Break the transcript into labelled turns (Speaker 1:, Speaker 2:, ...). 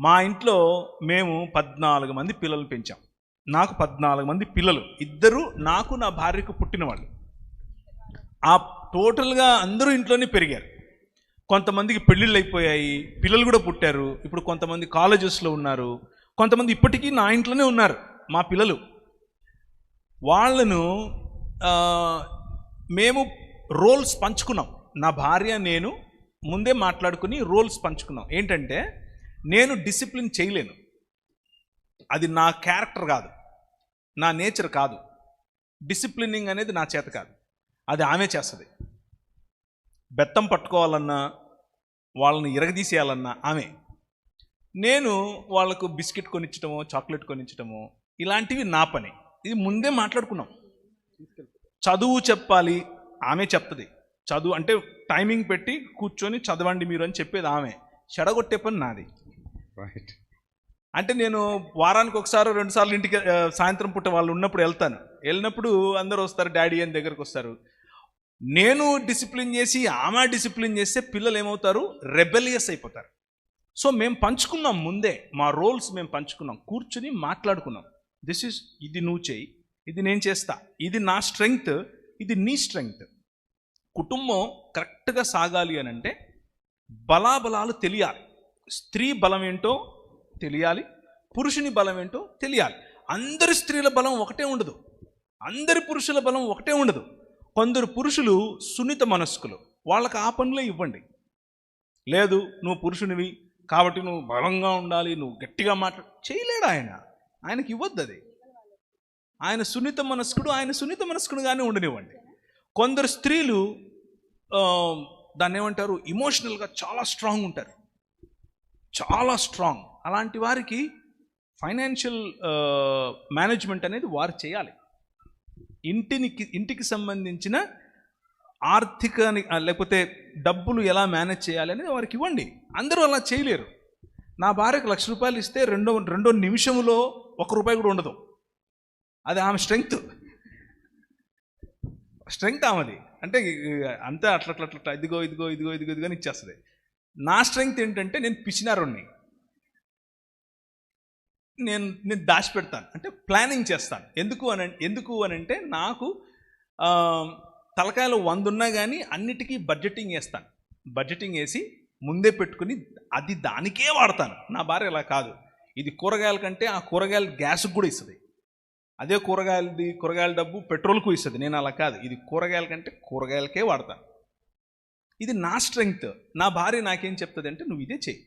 Speaker 1: మా ఇంట్లో మేము 14 మంది పిల్లలు పెంచాం. నాకు 14 మంది పిల్లలు, ఇద్దరు నాకు నా భార్యకు పుట్టిన వాళ్ళు. ఆ టోటల్గా అందరూ ఇంట్లోనే పెరిగారు. కొంతమందికి పెళ్ళిళ్ళు అయిపోయాయి, పిల్లలు కూడా పుట్టారు. ఇప్పుడు కొంతమంది కాలేజెస్లో ఉన్నారు, కొంతమంది ఇప్పటికీ నా ఇంట్లోనే ఉన్నారు మా పిల్లలు. వాళ్ళను మేము రోల్స్ పంచుకున్నాం. నా భార్య నేను ముందే మాట్లాడుకుని రోల్స్ పంచుకున్నాం. ఏంటంటే, నేను డిసిప్లిన్ చేయలేను, అది నా క్యారెక్టర్ కాదు, నా నేచర్ కాదు. డిసిప్లినింగ్ అనేది నా చేత కాదు, అది ఆమె చేస్తుంది. బెత్తం పట్టుకోవాలన్నా, వాళ్ళని ఇరగదీసేయాలన్నా ఆమె. నేను వాళ్ళకు బిస్కెట్ కొనిచ్చటమో చాక్లెట్ కొనిచ్చటమో ఇలాంటివి నా పని. ఇది ముందే మాట్లాడుకున్నాం. చదువు చెప్పాలి, ఆమె చెప్తుంది. చదువు అంటే టైమింగ్ పెట్టి కూర్చొని చదవండి మీరు అని చెప్పేది ఆమె. చెడగొట్టే పని నాది.
Speaker 2: రైట్.
Speaker 1: అంటే నేను వారానికి ఒకసారి 2 సార్లు ఇంటికి సాయంత్రం పూట వాళ్ళు ఉన్నప్పుడు వెళ్తాను. వెళ్ళినప్పుడు అందరూ వస్తారు, డాడీ అని దగ్గరకు వస్తారు. నేను డిసిప్లిన్ చేసి ఆమె డిసిప్లిన్ చేస్తే పిల్లలు ఏమవుతారు, రెబెలియస్ అయిపోతారు. సో మేము పంచుకున్నాం ముందే, మా రోల్స్ మేము పంచుకున్నాం, కూర్చుని మాట్లాడుకున్నాం. ఇది నువ్వు చేయి, ఇది నేను చేస్తా, ఇది నా స్ట్రెంగ్త్, ఇది నీ స్ట్రెంగ్త్. కుటుంబం కరెక్ట్గా సాగాలి అని అంటే బలాబలాలు తెలియాలి. స్త్రీ బలం ఏంటో తెలియాలి, పురుషుని బలం ఏంటో తెలియాలి. అందరి స్త్రీల బలం ఒకటే ఉండదు, అందరి పురుషుల బలం ఒకటే ఉండదు. కొందరు పురుషులు సున్నిత మనస్కులు, వాళ్ళకి ఆ పనులే ఇవ్వండి. లేదు నువ్వు పురుషునివి కాబట్టి నువ్వు బలంగా ఉండాలి, నువ్వు గట్టిగా చేయలేడు ఆయనకి ఇవ్వద్దు అది. ఆయన సున్నిత మనస్కుడుగానే ఉండనివ్వండి. కొందరు స్త్రీలు దాన్ని ఏమంటారు, ఇమోషనల్గా చాలా స్ట్రాంగ్ ఉంటారు, చాలా స్ట్రాంగ్. అలాంటి వారికి ఫైనాన్షియల్ మేనేజ్మెంట్ అనేది వారు చేయాలి. ఇంటికి సంబంధించిన ఆర్థిక లేకపోతే డబ్బులు ఎలా మేనేజ్ చేయాలి అనేది వారికి ఇవ్వండి. అందరూ అలా చేయలేరు. నా భార్యకు ₹1,00,000 ఇస్తే రెండో నిమిషంలో ₹1 కూడా ఉండదు. అది ఆమె స్ట్రెంగ్త్ ఆమెది. అంటే అంతే అట్లా ఇదిగో అని ఇచ్చేస్తుంది. నా స్ట్రెంగ్త్ ఏంటంటే, నేను పిచ్చినారుణ్ణి, నేను దాచిపెడతాను, అంటే ప్లానింగ్ చేస్తాను. ఎందుకు అని అంటే నాకు తలకాయలో 100 ఉన్నా కానీ అన్నిటికీ బడ్జెటింగ్ వేస్తాను. బడ్జెటింగ్ వేసి ముందే పెట్టుకుని అది దానికే వాడతాను. నా భార్య అలా కాదు. ఇది కూరగాయల కంటే ఆ కూరగాయల గ్యాస్కి కూడా ఇస్తుంది, అదే కూరగాయల డబ్బు పెట్రోల్కు ఇస్తుంది. నేను అలా కాదు, ఇది కూరగాయల కంటే కూరగాయలకే వాడతాను. ఇది నా స్ట్రెంగ్త్. నా భార్య నాకేం చెప్తుంది అంటే, నువ్వు ఇదే చెయ్యి,